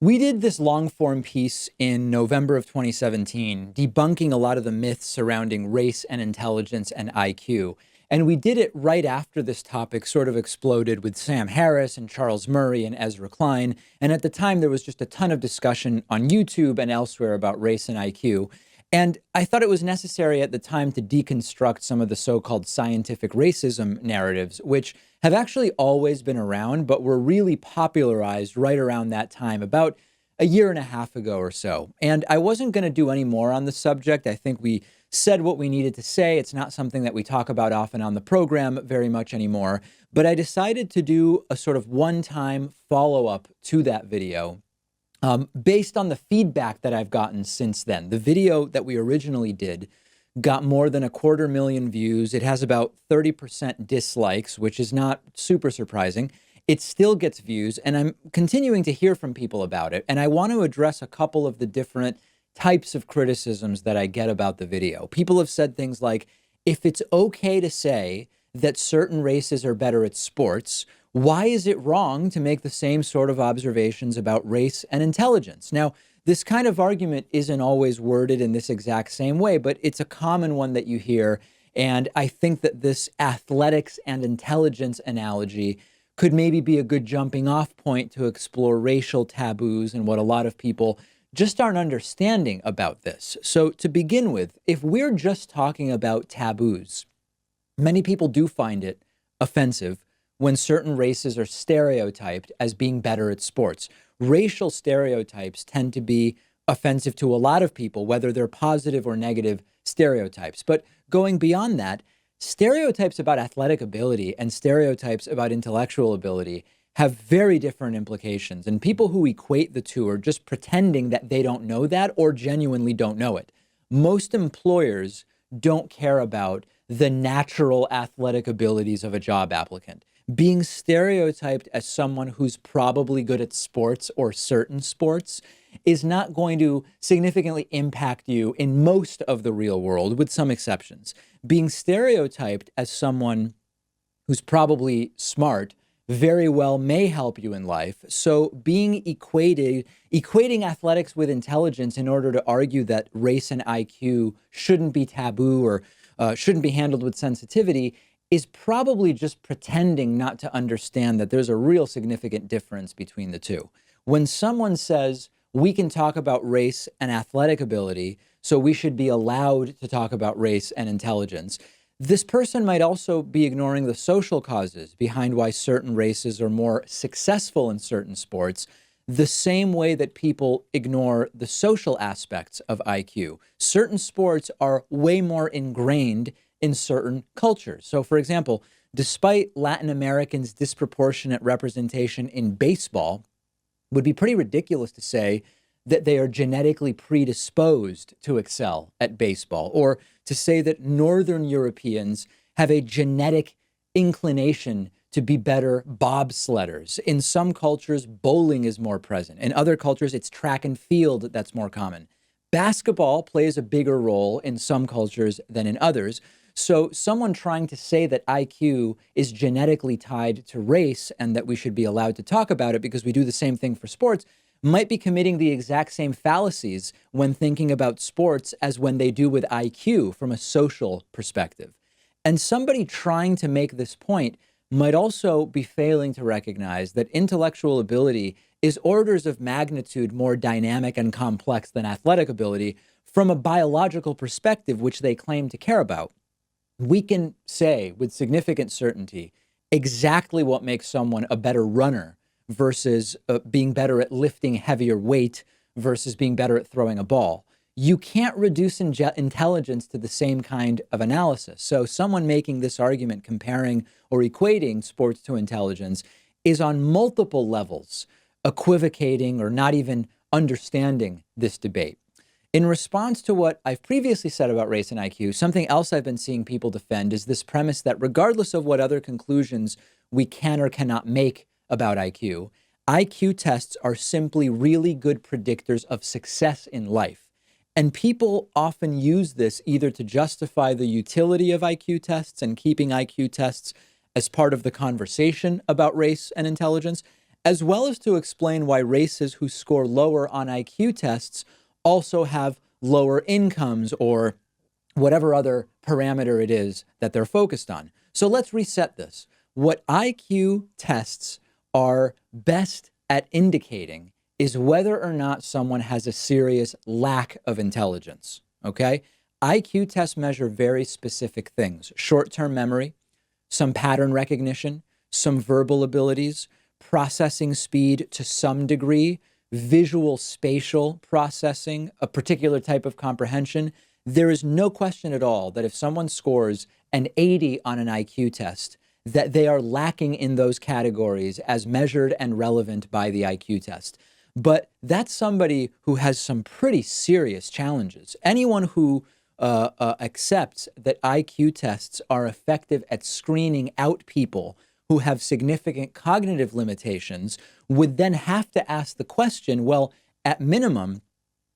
We did this long form piece in November of 2017, debunking a lot of the myths surrounding race and intelligence and IQ. And we did it right after this topic sort of exploded with Sam Harris and Charles Murray and Ezra Klein. And at the time, there was just a ton of discussion on YouTube and elsewhere about race and IQ. And I thought it was necessary at the time to deconstruct some of the so-called scientific racism narratives, which have actually always been around, but were really popularized right around that time, about a year and a half ago or so. And I wasn't going to do any more on the subject. I think we said what we needed to say. It's not something that we talk about often on the program very much anymore. But I decided to do a sort of one-time follow-up to that video based on the feedback that I've gotten since then. The video that we originally did got more than 250,000 views. It has about 30% dislikes, which is not super surprising. It still gets views, and I'm continuing to hear from people about it. And I want to address a couple of the different types of criticisms that I get about the video. People have said things like, if it's okay to say that certain races are better at sports, why is it wrong to make the same sort of observations about race and intelligence? Now, this kind of argument isn't always worded in this exact same way, but it's a common one that you hear. And I think that this athletics and intelligence analogy could maybe be a good jumping off point to explore racial taboos and what a lot of people just aren't understanding about this. So to begin with, if we're just talking about taboos, many people do find it offensive when certain races are stereotyped as being better at sports. Racial stereotypes tend to be offensive to a lot of people, whether they're positive or negative stereotypes. But going beyond that, stereotypes about athletic ability and stereotypes about intellectual ability have very different implications. And people who equate the two are just pretending that they don't know that or genuinely don't know it. Most employers don't care about the natural athletic abilities of a job applicant. Being stereotyped as someone who's probably good at sports or certain sports is not going to significantly impact you in most of the real world, with some exceptions. Being stereotyped as someone who's probably smart very well may help you in life. So equating athletics with intelligence in order to argue that race and IQ shouldn't be taboo or shouldn't be handled with sensitivity is probably just pretending not to understand that there's a real significant difference between the two. When someone says, we can talk about race and athletic ability, so we should be allowed to talk about race and intelligence, this person might also be ignoring the social causes behind why certain races are more successful in certain sports, the same way that people ignore the social aspects of IQ. Certain sports are way more ingrained in certain cultures. So, for example, despite Latin Americans' disproportionate representation in baseball, it would be pretty ridiculous to say that they are genetically predisposed to excel at baseball, or to say that Northern Europeans have a genetic inclination to be better bobsledders. In some cultures, bowling is more present. In other cultures, it's track and field that's more common. Basketball plays a bigger role in some cultures than in others. So someone trying to say that IQ is genetically tied to race and that we should be allowed to talk about it because we do the same thing for sports might be committing the exact same fallacies when thinking about sports as when they do with IQ from a social perspective. And somebody trying to make this point might also be failing to recognize that intellectual ability is orders of magnitude more dynamic and complex than athletic ability from a biological perspective, which they claim to care about. We can say with significant certainty exactly what makes someone a better runner versus being better at lifting heavier weight versus being better at throwing a ball. You can't reduce intelligence to the same kind of analysis. So someone making this argument comparing or equating sports to intelligence is on multiple levels equivocating or not even understanding this debate. In response to what I've previously said about race and IQ, something else I've been seeing people defend is this premise that regardless of what other conclusions we can or cannot make about IQ, IQ tests are simply really good predictors of success in life. And people often use this either to justify the utility of IQ tests and keeping IQ tests as part of the conversation about race and intelligence, as well as to explain why races who score lower on IQ tests also have lower incomes or whatever other parameter it is that they're focused on. So let's reset this. What IQ tests are best at indicating is whether or not someone has a serious lack of intelligence, okay? IQ tests measure very specific things: short-term memory, some pattern recognition, some verbal abilities, processing speed to some degree, visual spatial processing, a particular type of comprehension. There is no question at all that if someone scores an 80 on an IQ test, that they are lacking in those categories as measured and relevant by the IQ test. But that's somebody who has some pretty serious challenges. Anyone who accepts that IQ tests are effective at screening out people who have significant cognitive limitations would then have to ask the question, well, at minimum,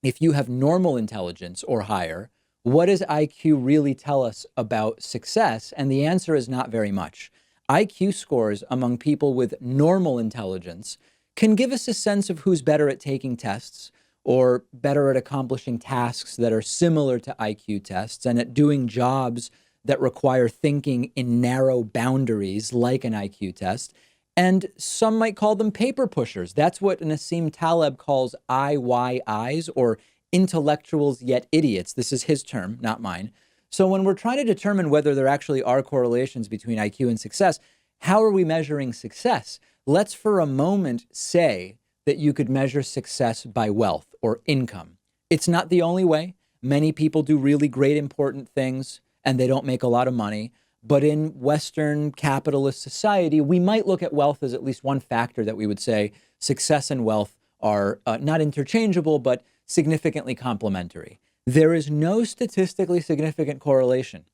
if you have normal intelligence or higher, what does IQ really tell us about success? And the answer is not very much. IQ scores among people with normal intelligence can give us a sense of who's better at taking tests or better at accomplishing tasks that are similar to IQ tests and at doing jobs that require thinking in narrow boundaries like an IQ test. And some might call them paper pushers. That's what Nassim Taleb calls IYIs, or intellectuals yet idiots. This is his term, not mine. So when we're trying to determine whether there actually are correlations between IQ and success, how are we measuring success? Let's for a moment say that you could measure success by wealth or income. It's not the only way. Many people do really great, important things, and they don't make a lot of money. But in Western capitalist society, we might look at wealth as at least one factor that we would say success and wealth are not interchangeable, but significantly complementary. There is no statistically significant correlation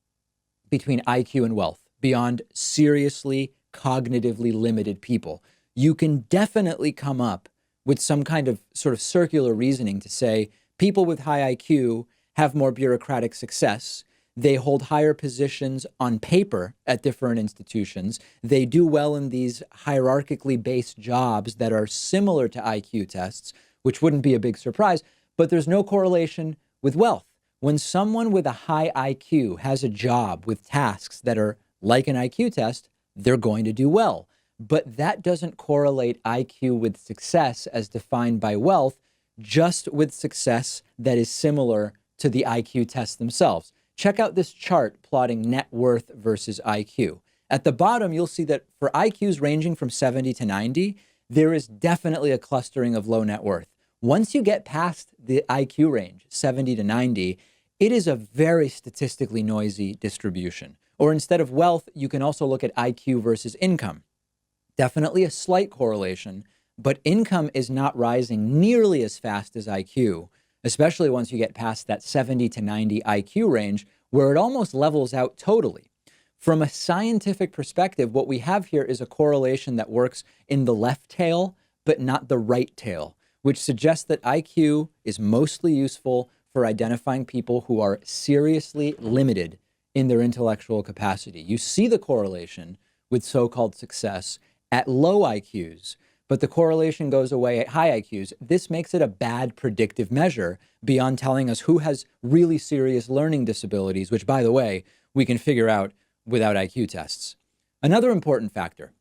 between IQ and wealth beyond seriously cognitively limited people. You can definitely come up with some kind of sort of circular reasoning to say people with high IQ have more bureaucratic success. They hold higher positions on paper at different institutions. They do well in these hierarchically based jobs that are similar to IQ tests, which wouldn't be a big surprise, but there's no correlation with wealth. When someone with a high IQ has a job with tasks that are like an IQ test, they're going to do well. But that doesn't correlate IQ with success as defined by wealth, just with success that is similar to the IQ tests themselves. Check out this chart plotting net worth versus IQ. At the bottom, you'll see that for IQs ranging from 70 to 90, there is definitely a clustering of low net worth. Once you get past the IQ range, 70 to 90, it is a very statistically noisy distribution. Or instead of wealth, you can also look at IQ versus income. Definitely a slight correlation, but income is not rising nearly as fast as IQ, especially once you get past that 70 to 90 IQ range, where it almost levels out totally. From a scientific perspective, what we have here is a correlation that works in the left tail, but not the right tail, which suggests that IQ is mostly useful for identifying people who are seriously limited in their intellectual capacity. You see the correlation with so-called success at low IQs, but the correlation goes away at high IQs. This makes it a bad predictive measure beyond telling us who has really serious learning disabilities, which, by the way, we can figure out without IQ tests. Another important factor,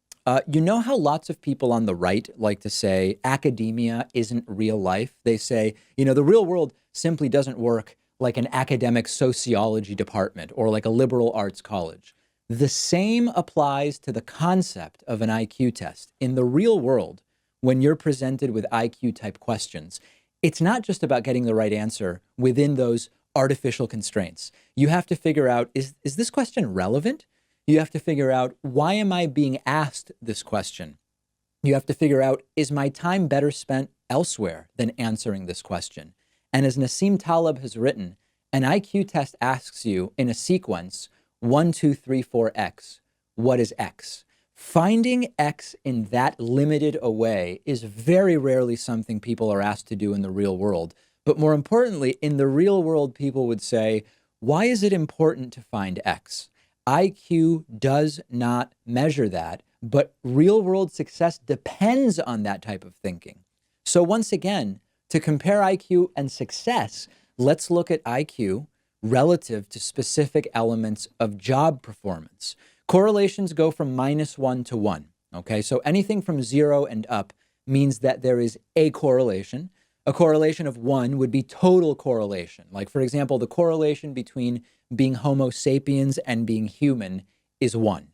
you know how lots of people on the right like to say academia isn't real life? They say, the real world simply doesn't work like an academic sociology department or like a liberal arts college. The same applies to the concept of an IQ test. In the real world, when you're presented with IQ type questions, it's not just about getting the right answer within those artificial constraints. You have to figure out, is this question relevant? You have to figure out, why am I being asked this question? You have to figure out, is my time better spent elsewhere than answering this question? And as Nassim Taleb has written, an IQ test asks you in a sequence, 1, 2, 3, 4, X. What is X? Finding X in that limited a way is very rarely something people are asked to do in the real world. But more importantly, in the real world, people would say, why is it important to find X? IQ does not measure that, but real world success depends on that type of thinking. So once again, to compare IQ and success, let's look at IQ relative to specific elements of job performance. Correlations go from -1 to 1. Okay, so anything from 0 and up means that there is a correlation. A correlation of 1 would be total correlation. Like, for example, the correlation between being Homo sapiens and being human is 1.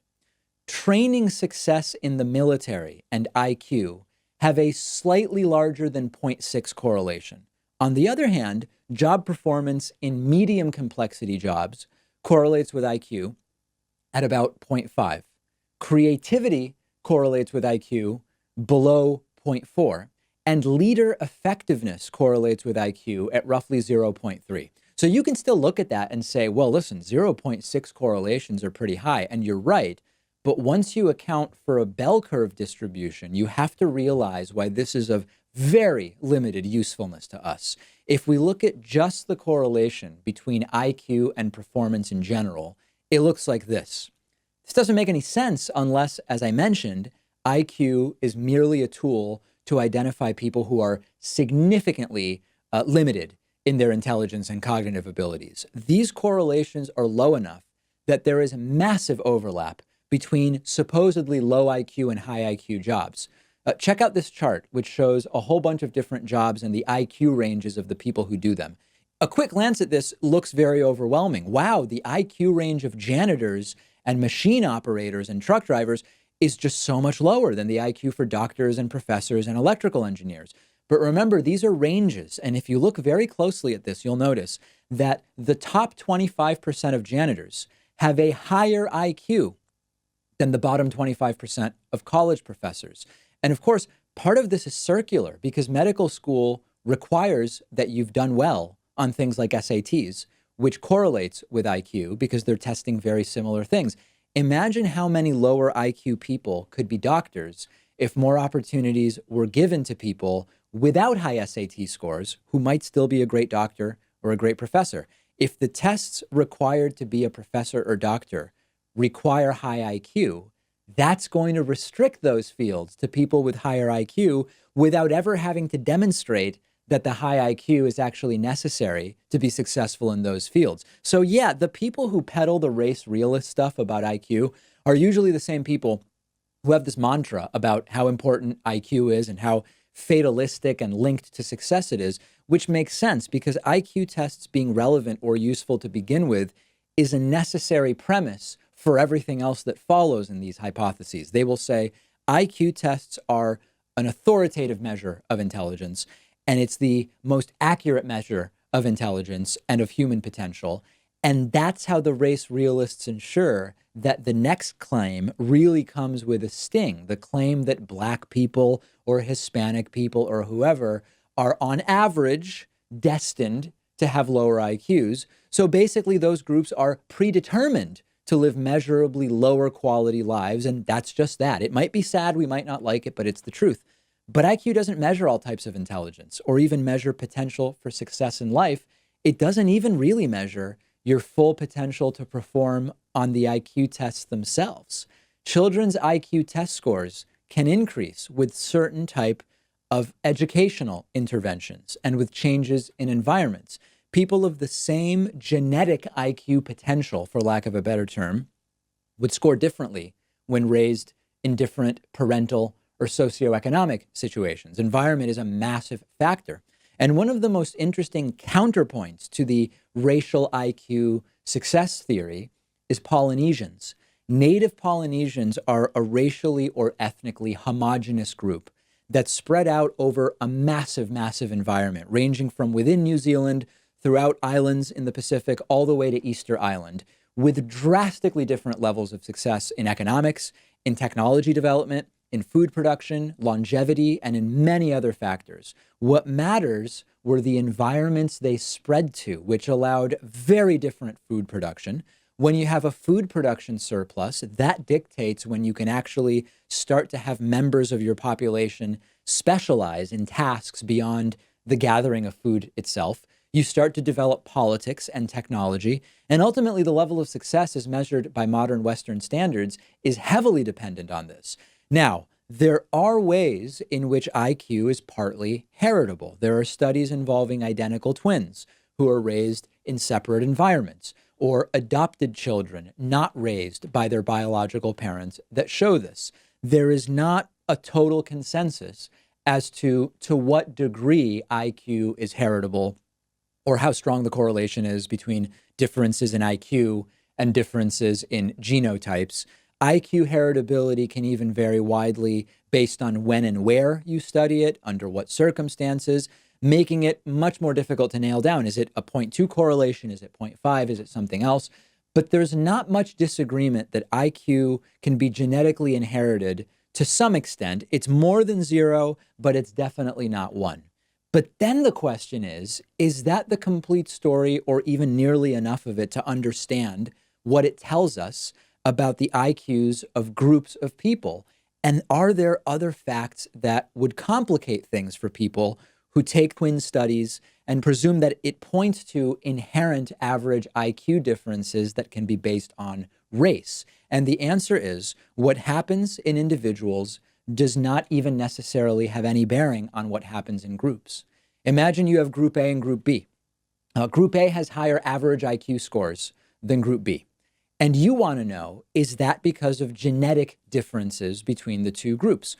Training success in the military and IQ have a slightly larger than 0.6 correlation. On the other hand, job performance in medium complexity jobs correlates with IQ at about 0.5. Creativity correlates with IQ below 0.4, and leader effectiveness correlates with IQ at roughly 0.3. So you can still look at that and say, well, listen, 0.6 correlations are pretty high, and you're right. But once you account for a bell curve distribution, you have to realize why this is of very limited usefulness to us. If we look at just the correlation between IQ and performance in general, it looks like this. This doesn't make any sense unless, as I mentioned, IQ is merely a tool to identify people who are significantly limited in their intelligence and cognitive abilities. These correlations are low enough that there is massive overlap between supposedly low IQ and high IQ jobs. Check out this chart, which shows a whole bunch of different jobs and the IQ ranges of the people who do them. A quick glance at this looks very overwhelming. Wow, the IQ range of janitors and machine operators and truck drivers is just so much lower than the IQ for doctors and professors and electrical engineers. But remember, these are ranges. And if you look very closely at this, you'll notice that the top 25% of janitors have a higher IQ than the bottom 25% of college professors. And of course, part of this is circular because medical school requires that you've done well on things like SATs, which correlates with IQ because they're testing very similar things. Imagine how many lower IQ people could be doctors if more opportunities were given to people without high SAT scores who might still be a great doctor or a great professor. If the tests required to be a professor or doctor require high IQ, that's going to restrict those fields to people with higher IQ without ever having to demonstrate that the high IQ is actually necessary to be successful in those fields. So yeah, the people who peddle the race realist stuff about IQ are usually the same people who have this mantra about how important IQ is and how fatalistic and linked to success it is, which makes sense because IQ tests being relevant or useful to begin with is a necessary premise for everything else that follows in these hypotheses. They will say IQ tests are an authoritative measure of intelligence, and it's the most accurate measure of intelligence and of human potential. And that's how the race realists ensure that the next claim really comes with a sting, the claim that Black people or Hispanic people or whoever are on average destined to have lower IQs. So basically those groups are predetermined to live measurably lower quality lives. And that's just that. It might be sad, we might not like it, but it's the truth. But IQ doesn't measure all types of intelligence or even measure potential for success in life. It doesn't even really measure your full potential to perform on the IQ tests themselves. Children's IQ test scores can increase with certain type of educational interventions and with changes in environments. People of the same genetic IQ potential, for lack of a better term, would score differently when raised in different parental or socioeconomic situations. Environment is a massive factor. And one of the most interesting counterpoints to the racial IQ success theory is Polynesians. Native Polynesians are a racially or ethnically homogenous group that's spread out over a massive, massive environment, ranging from within New Zealand throughout islands in the Pacific all the way to Easter Island, with drastically different levels of success in economics, in technology development, in food production, longevity, and in many other factors. What matters were the environments they spread to, which allowed very different food production. When you have a food production surplus, that dictates when you can actually start to have members of your population specialize in tasks beyond the gathering of food itself. You start to develop politics and technology, and ultimately the level of success as measured by modern Western standards is heavily dependent on this. Now, there are ways in which IQ is partly heritable. There are studies involving identical twins who are raised in separate environments, or adopted children not raised by their biological parents that show this. There is not a total consensus as to what degree IQ is heritable or how strong the correlation is between differences in IQ and differences in genotypes. IQ heritability can even vary widely based on when and where you study it, under what circumstances, making it much more difficult to nail down. Is it a 0.2 correlation? Is it 0.5? Is it something else? But there's not much disagreement that IQ can be genetically inherited to some extent. It's more than zero, but it's definitely not one. But then the question is that the complete story or even nearly enough of it to understand what it tells us about the IQs of groups of people? And are there other facts that would complicate things for people who take twin studies and presume that it points to inherent average IQ differences that can be based on race? And the answer is what happens in individuals does not even necessarily have any bearing on what happens in groups. Imagine you have Group A and Group B. Group A has higher average IQ scores than Group B. And you want to know, is that because of genetic differences between the two groups?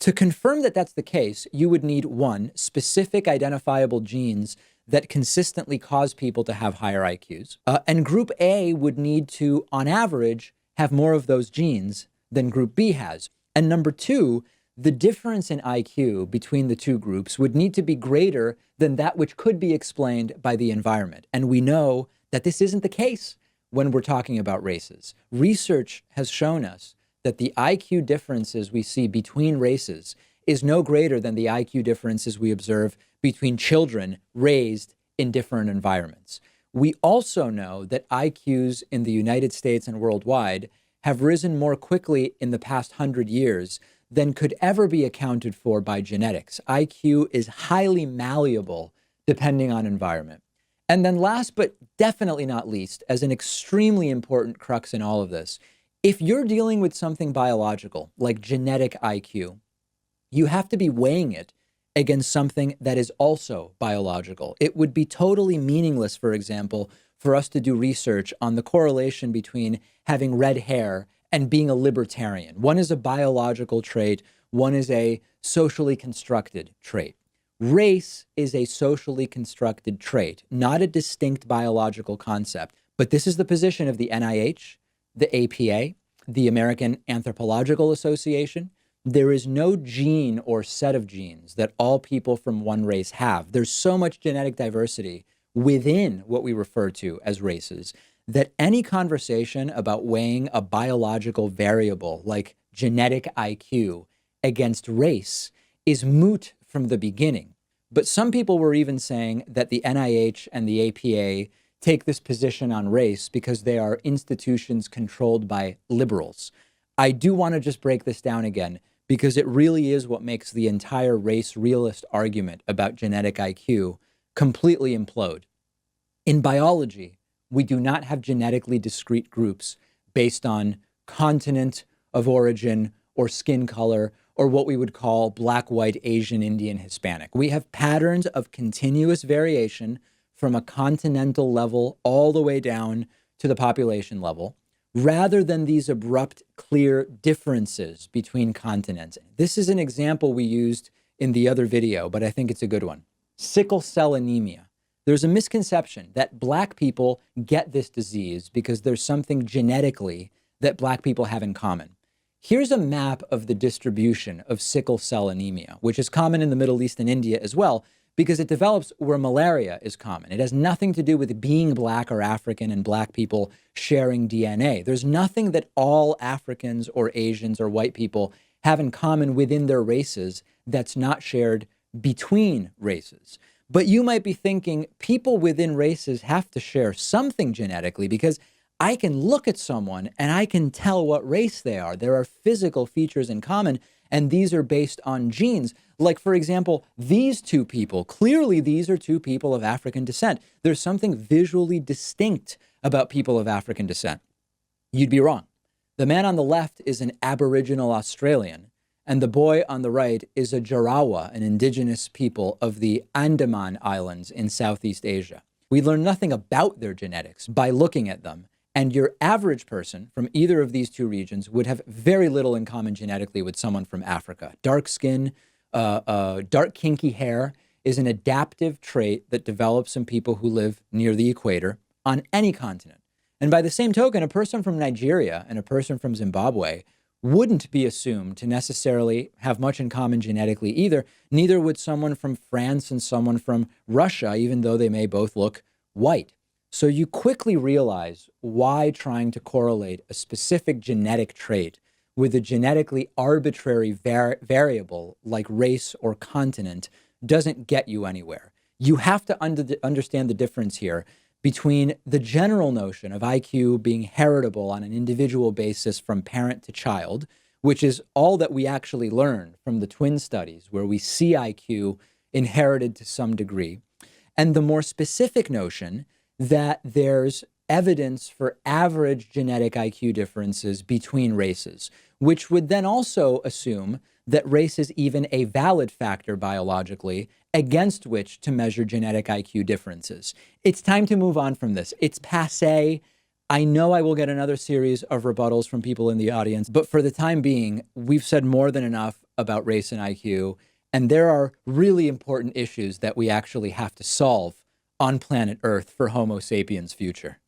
To confirm that that's the case, you would need, one, specific identifiable genes that consistently cause people to have higher IQs. And Group A would need to, on average, have more of those genes than Group B has. And number two, the difference in IQ between the two groups would need to be greater than that which could be explained by the environment. And we know that this isn't the case when we're talking about races. Research has shown us that the IQ differences we see between races is no greater than the IQ differences we observe between children raised in different environments. We also know that IQs in the United States and worldwide have risen more quickly in the past 100 years than could ever be accounted for by genetics. IQ is highly malleable depending on environment. And then last, but definitely not least, as an extremely important crux in all of this, if you're dealing with something biological, like genetic IQ, you have to be weighing it against something that is also biological. It would be totally meaningless, for example, for us to do research on the correlation between having red hair and being a libertarian. One is a biological trait, one is a socially constructed trait. Race is a socially constructed trait, not a distinct biological concept. But this is the position of the NIH, the APA, the American Anthropological Association. There is no gene or set of genes that all people from one race have. There's so much genetic diversity within what we refer to as races that any conversation about weighing a biological variable like genetic IQ against race is moot from the beginning. But some people were even saying that the NIH and the APA take this position on race because they are institutions controlled by liberals. I do want to just break this down again because it really is what makes the entire race realist argument about genetic IQ completely implode. In biology, we do not have genetically discrete groups based on continent of origin or skin color or what we would call black, white, Asian, Indian, Hispanic. We have patterns of continuous variation from a continental level all the way down to the population level, rather than these abrupt, clear differences between continents. This is an example we used in the other video, but I think it's a good one. Sickle cell anemia. There's a misconception that Black people get this disease because there's something genetically that Black people have in common. Here's a map of the distribution of sickle cell anemia, which is common in the Middle East and India as well, because it develops where malaria is common. It has nothing to do with being Black or African and Black people sharing DNA. There's nothing that all Africans or Asians or white people have in common within their races that's not shared between races. But you might be thinking people within races have to share something genetically because I can look at someone and I can tell what race they are. There are physical features in common, and these are based on genes. Like, for example, these two people, clearly these are two people of African descent. There's something visually distinct about people of African descent. You'd be wrong. The man on the left is an Aboriginal Australian, and the boy on the right is a Jarawa, an indigenous people of the Andaman Islands in Southeast Asia. We learn nothing about their genetics by looking at them, and your average person from either of these two regions would have very little in common genetically with someone from Africa. Dark skin, dark kinky hair is an adaptive trait that develops in people who live near the equator on any continent. And by the same token, a person from Nigeria and a person from Zimbabwe wouldn't be assumed to necessarily have much in common genetically either. Neither would someone from France and someone from Russia, even though they may both look white. So you quickly realize why trying to correlate a specific genetic trait with a genetically arbitrary variable like race or continent doesn't get you anywhere. You have to understand the difference here between the general notion of IQ being heritable on an individual basis from parent to child, which is all that we actually learn from the twin studies, where we see IQ inherited to some degree, and the more specific notion that there's evidence for average genetic IQ differences between races, which would then also assume that race is even a valid factor biologically against which to measure genetic IQ differences. It's time to move on from this. It's passé. I know I will get another series of rebuttals from people in the audience, but for the time being, we've said more than enough about race and IQ, and there are really important issues that we actually have to solve on planet Earth for Homo sapiens' future.